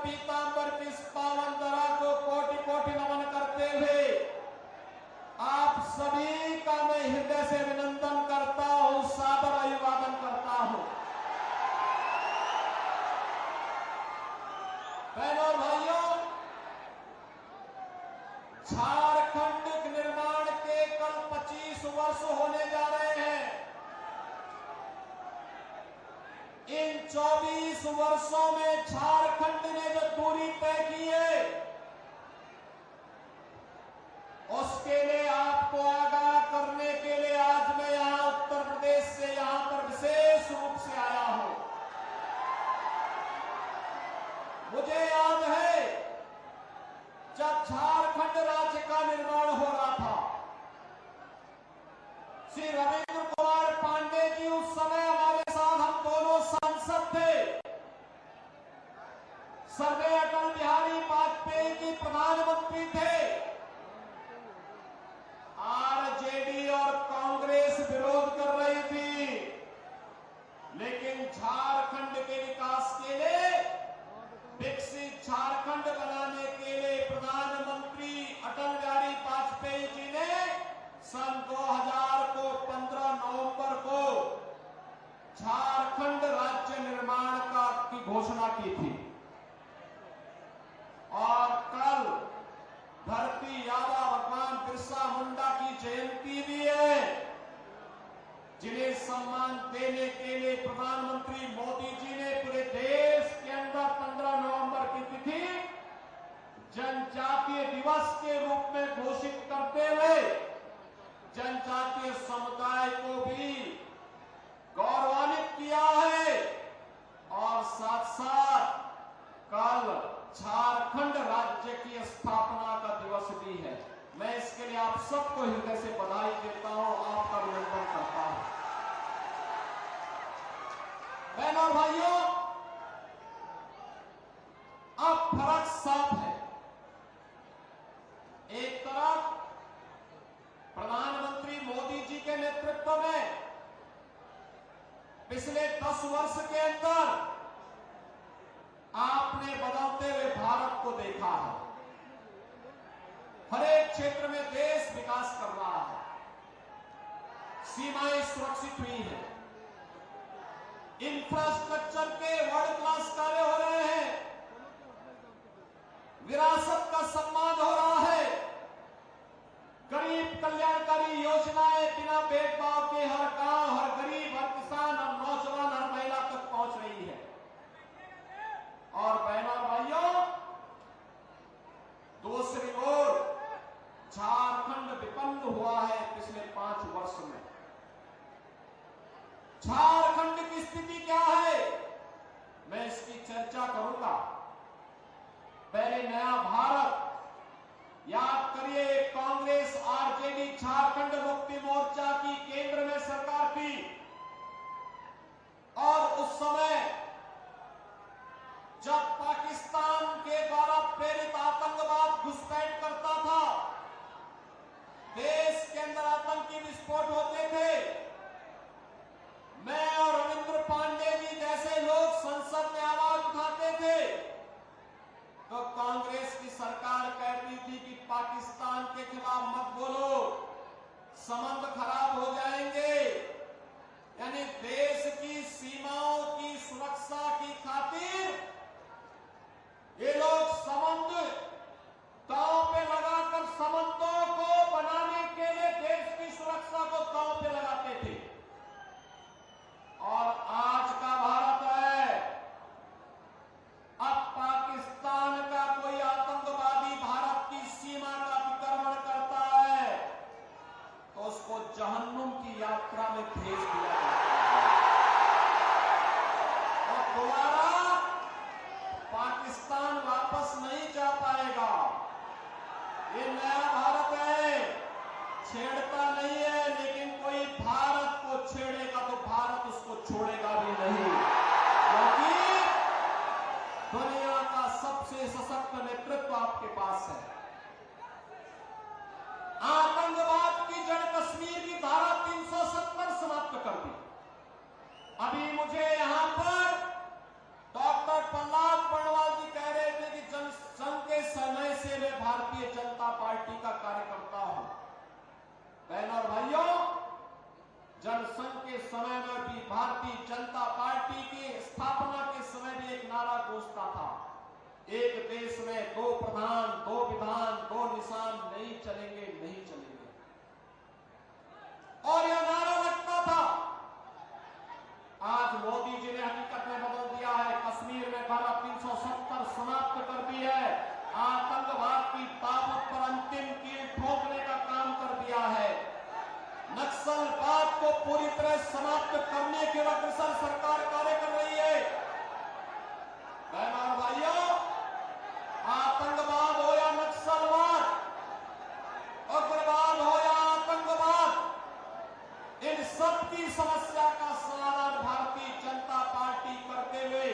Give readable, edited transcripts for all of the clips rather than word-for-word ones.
पीतांबर की इस पावन धरा को कोटि कोटि नमन करते हुए आप सभी का मैं हृदय से अभिनंदन करता हूं, सादर अभिवादन करता हूं। बहनों और भाइयों, झारखंड निर्माण के कल 25 वर्ष होने जा रहे हैं। इन 24 वर्षों में झारखंड ने जो दूरी तय की है, उसके लिए आपको आगाह करने के लिए आज मैं यहां उत्तर प्रदेश से यहां पर विशेष रूप से आया हूं। मुझे याद है जब झारखंड राज्य का निर्माण हो रहा था, श्री रविंद्र कुमार पांडे जी उस समय हमारे साथ, हम दोनों सांसद थे। स्वर्गीय अटल बिहारी वाजपेयी जी प्रधानमंत्री थे। आरजेडी और कांग्रेस विरोध कर रही थी, लेकिन झारखंड के विकास के लिए, विकसित झारखंड बनाने के लिए प्रधानमंत्री अटल बिहारी वाजपेयी जी ने सन 2000 को 15 नवंबर को झारखंड राज्य निर्माण की घोषणा की थी। और कल धरती आबा भगवान बिरसा मुंडा की जयंती भी है, जिन्हें सम्मान देने के लिए प्रधानमंत्री मोदी जी ने पूरे देश के अंदर 15 नवंबर की तिथि जनजातीय दिवस के रूप में घोषित करते हुए जनजातीय समुदाय को भी गौरवान्वित किया है। और साथ साथ कल झारखंड राज्य की स्थापना का दिवस भी है। मैं इसके लिए आप सबको हृदय से बधाई देता हूं, आपका अभिनंदन करता हूं। बहनों और भाइयों, अब फर्क साफ है। एक तरफ प्रधानमंत्री मोदी जी के नेतृत्व में पिछले 10 वर्ष के अंदर आपने बदलते हुए भारत को देखा है। हर एक क्षेत्र में देश विकास कर रहा है, सीमाएं सुरक्षित हुई है, इंफ्रास्ट्रक्चर के वर्ल्ड क्लास कार्य हो रहे हैं, विरासत का सम्मान हो रहा है, गरीब कल्याणकारी योजनाएं बिना भेदभाव के हर गांव, हर गरीब, हर किसान, हर नौजवान, हर महिला तक पहुंच रही है। और बहनों और भाइयों, दूसरी ओर झारखंड विपन्न हुआ है पिछले 5 वर्ष में। झारखंड की स्थिति क्या है, मैं इसकी चर्चा करूंगा। पहले नया भारत, याद करिए, कांग्रेस आरजेडी झारखंड मुक्ति मोर्चा की केंद्र में सरकार थी, और उस समय जब पाकिस्तान के द्वारा प्रेरित आतंकवाद घुसपैठ करता था, देश के अंदर आतंकी विस्फोट होते थे, मैं और रविंद्र पांडे जी जैसे लोग संसद में आवाज उठाते थे, तो कांग्रेस की सरकार कहती थी कि पाकिस्तान के खिलाफ मत बोलो, संबंध खराब हो जाएंगे। यानी देश की सीमाओं की सुरक्षा की खातिर ये लोग संबंध दांव पे लगाकर, संबंधों को बनाने के लिए, देश की सुरक्षा को दांव पे लगा जनता पार्टी की स्थापना के समय भी एक नारा गूंजता था, एक देश में दो प्रधान, दो विधान, दो निशान, नहीं चलेंगे, नहीं चलेंगे। और यह नारा लगता था। आज मोदी जी ने हकीकत में बदल दिया है। कश्मीर में धारा 370 समाप्त कर दी है। आतंकवाद की ताकत पर अंतिम कील ठोकने का काम कर दिया है। नक्सलवाद को पूरी तरह समाप्त करने के वक्त सरकार कार्य कर रही है। बहनों और भाइयों, आतंकवाद हो या नक्सलवाद, उग्रवाद हो या आतंकवाद, इन सब की समस्या का समाधान भारतीय जनता पार्टी करते हुए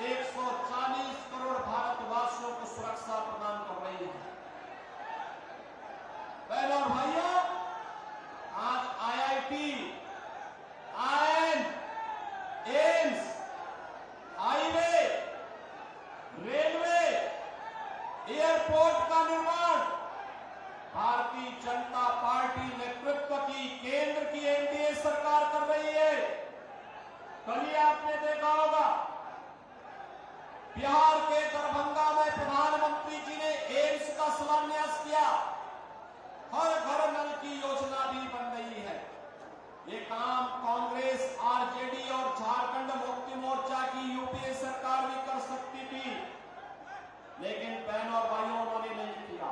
140 करोड़ भारतवासियों को सुरक्षा प्रदान कर रही है। बहनों और भाइयों, आज IIT, IIM, AIIMS, highway, railway, airport का निर्माण भारतीय जनता पार्टी नेतृत्व की केंद्र की एनडीए सरकार कर रही है। कल ही आपने देखा होगा, बिहार के दरभंगा में प्रधानमंत्री जी ने एम्स का शिलान्यास किया। हर घर नल की योजना भी बन रही है। ये काम कांग्रेस, आरजेडी और झारखंड मुक्ति मोर्चा की यूपीए सरकार भी कर सकती थी, लेकिन बहनों और भाइयों, उन्होंने नहीं किया।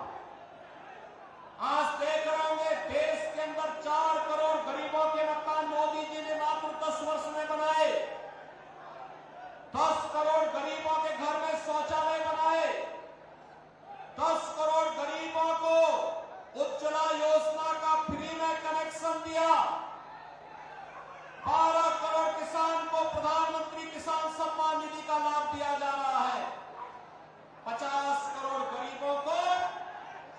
आज देख रहे होंगे, देश के अंदर 4 करोड़ गरीबों के मकान मोदी जी ने मात्र 10 वर्ष में बनाए। 10 करोड़ गरीबों के घर में शौचालय बनाए। 10 करोड़ गरीबों को उज्ज्वला योजना का फ्री में कनेक्शन दिया। 12 करोड़ किसान को प्रधानमंत्री किसान सम्मान निधि का लाभ दिया जा रहा है। 50 करोड़ गरीबों को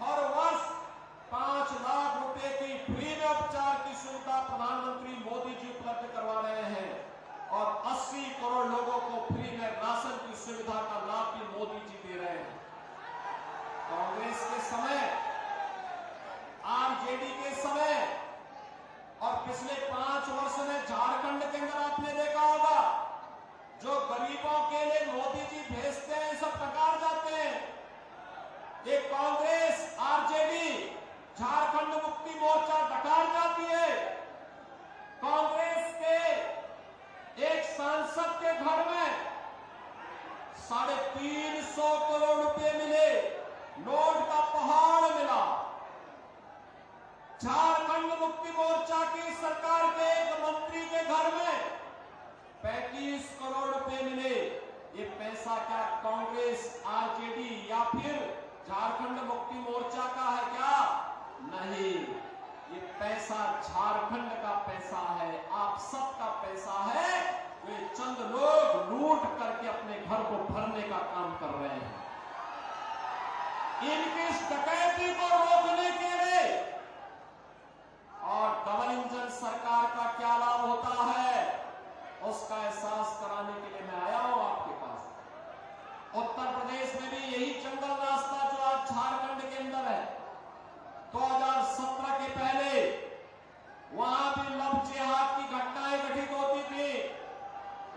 हर वर्ष 5 लाख रुपए की फ्री में उपचार की सुविधा प्रधानमंत्री मोदी जी उपलब्ध करवा रहे हैं और 80 करोड़ लोगों को फ्री में राशन की सुविधा का लाभ भी मोदी जी दे रहे हैं। कांग्रेस के समय, आरजेडी के समय और पिछले 5 वर्ष में झारखंड के अंदर आपने देखा होगा, जो गरीबों के लिए मोदी जी भेजते हैं, सब टकार जाते हैं। ये कांग्रेस, आरजेडी, झारखंड मुक्ति मोर्चा डकार जाती है। कांग्रेस के एक सांसद के घर में 350 करोड़ रुपए मिले, नोट का पहाड़ मिला। झारखंड मुक्ति मोर्चा की सरकार के एक मंत्री के घर में 35 करोड़ रुपए मिले। ये पैसा क्या कांग्रेस, आरजेडी या फिर झारखंड मुक्ति मोर्चा का है क्या? नहीं, ये पैसा झारखंड का पैसा है, आप सबका पैसा है। वे चंद लोग लूट करके अपने घर को भरने का काम कर रहे हैं। इनकी इस डकैती को रोकने के लिए और डबल इंजन सरकार का क्या लाभ होता है, उसका एहसास कराने के लिए मैं आया हूं आपके पास। उत्तर प्रदेश में भी यही जंगल रास्ता जो आज झारखंड के अंदर है, 2017 के पहले वहां भी लव जिहाद की घटनाएं घटित होती थी,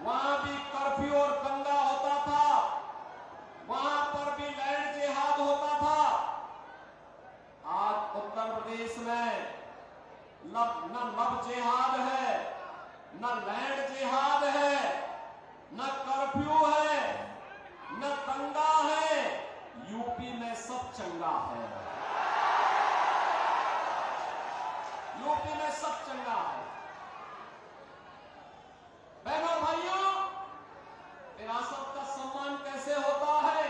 वहां भी कर्फ्यू और दंगा होता था, वहां पर भी लैंड जिहाद होता था। आज उत्तर प्रदेश में न लव जिहाद है, न लैंड जिहाद है, न कर्फ्यू है, न दंगा है। यूपी में सब चंगा है, यूपी में सब चंगा है। बहनों भाइयों, विरासत का सम्मान कैसे होता है?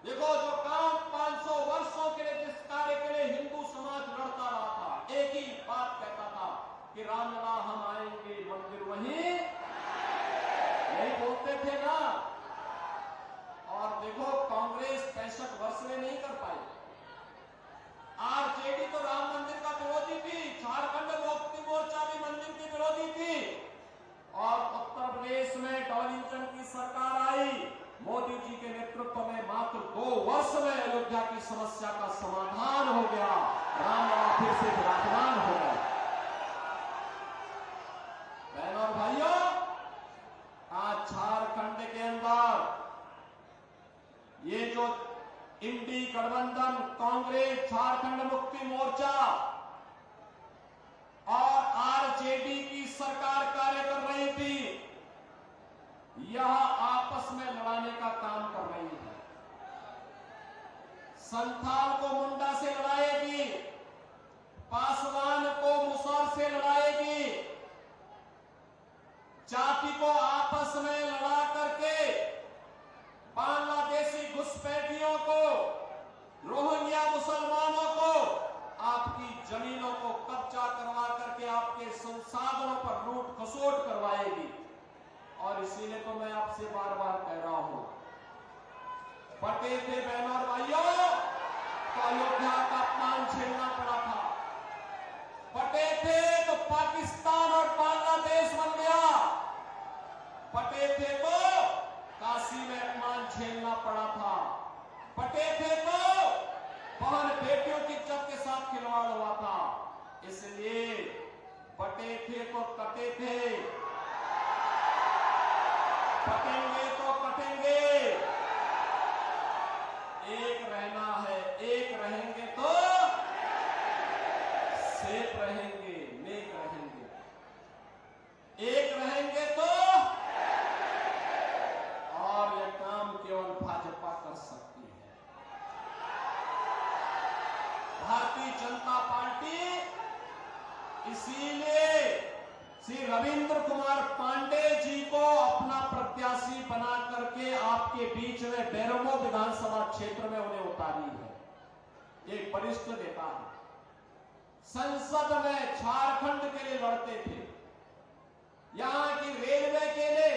देखो, जो काम 500 वर्षों के लिए, जिस कार्य के लिए हिंदू समाज लड़ता रहा था, एक ही बात कहता था कि रामलला हम आएंगे, मंदिर वहीं, यही बोलते थे ना। और देखो, कांग्रेस 65 वर्ष में नहीं कर पाई। आरजेडी तो राम मंदिर का विरोधी थी, झारखंड मुक्ति मोर्चा भी मंदिर की विरोधी थी, और उत्तर प्रदेश में डबल इंजन की सरकार आई। मोदी जी के नेतृत्व में मात्र 2 वर्ष में अयोध्या की समस्या का समाधान हो गया, रामलला फिर से विराजमान हो गए। बहनों और भाइयों, इंडी गठबंधन, कांग्रेस, झारखंड मुक्ति मोर्चा और आरजेडी की सरकार कार्य कर रही थी, यह आपस में लड़ाने का काम कर रही है। संथाल को मुंडा से लड़ाएगी, पासवान को मुसहर से लड़ाएगी, जाति को आपस में लड़ा करके बांग्लादेशी घुसपैठियों को, रोहिंग्या मुसलमानों को, आपकी जमीनों को कब्जा करवा करके आपके संसाधनों पर लूट खसोट करवाएगी। और इसीलिए तो मैं आपसे बार बार कह रहा हूं, बटे थे बहनों और भाइयों तो अयोध्या का अपमान झेलना पड़ा था, बटे थे तो पाकिस्तान और बांग्लादेश बन गया, बटे थे तो काशी में अपमान झेलना पड़ा था, बटे थे तो बहन बेटियों की इज्जत के साथ खिलवाड़ हुआ था। इसलिए बटे थे तो कटे थे, कटेंगे तो कटेंगे, एक रहना है, एक रहेंगे तो सेफ रहेंगे, नेक रहेंगे, एक रहेंगे तो, और यह काम केवल भाजपा कर सकती है। भारतीय जनता पार्टी इसीलिए श्री रविंद्र कुमार पांडे जी को अपना प्रत्याशी बना करके आपके बीच में बेरमो विधानसभा क्षेत्र में उन्हें उतारी है। एक वरिष्ठ नेता है, संसद में झारखंड के लिए लड़ते थे, यहां की रेलवे के लिए,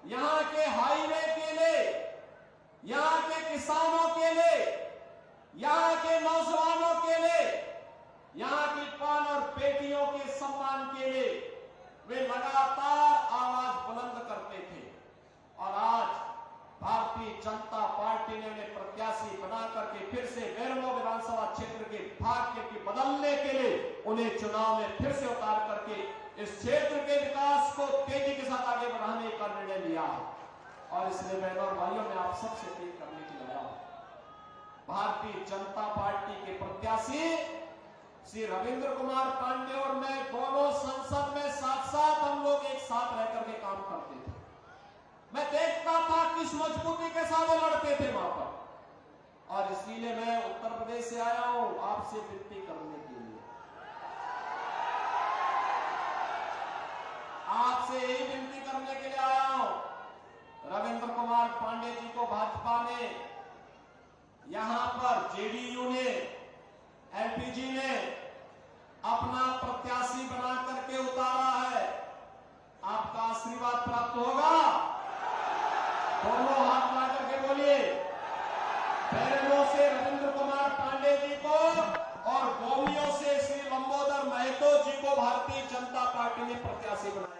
यहां के हाईवे के लिए, यहां के किसानों के लिए, यहां के नौजवानों के लिए, यहां की पान और बेटियों के सम्मान के लिए वे लगातार आवाज बुलंद करते थे। और आज भारतीय जनता पार्टी ने उन्हें प्रत्याशी बना करके फिर से बेरमो विधानसभा क्षेत्र के भाग्य की बदलने के लिए उन्हें चुनाव में फिर से उतार करके इस क्षेत्र के विकास को तेजी के साथ आगे बढ़ाने का निर्णय लिया है। और इसलिए बहनों और भाइयों, मैं आप सबसे अपील करने के लिए आया हूं, भारतीय जनता पार्टी के प्रत्याशी श्री रविंद्र कुमार पांडे और मैं दोनों संसद में साथ साथ हम लोग एक साथ रह करके काम करते थे। मैं देखता था किस मजबूती के साथ लड़ते थे वहां पर, और इसीलिए मैं उत्तर प्रदेश से आया हूं आपसे विनती करने के लिए, आपसे यही विनती करने के लिए आया हूं। रविंद्र कुमार पांडे जी को भाजपा ने, यहां पर जेडीयू ने, एलपीजी ने अपना प्रत्याशी बना करके उतारा है। आपका आशीर्वाद प्राप्त होगा, दोनों हाथ ला करके बोलिए, बेरमो से रविंद्र कुमार पांडे जी को और गोमियों से श्री लंबोदर महतो जी को भारतीय जनता पार्टी ने प्रत्याशी बनाया।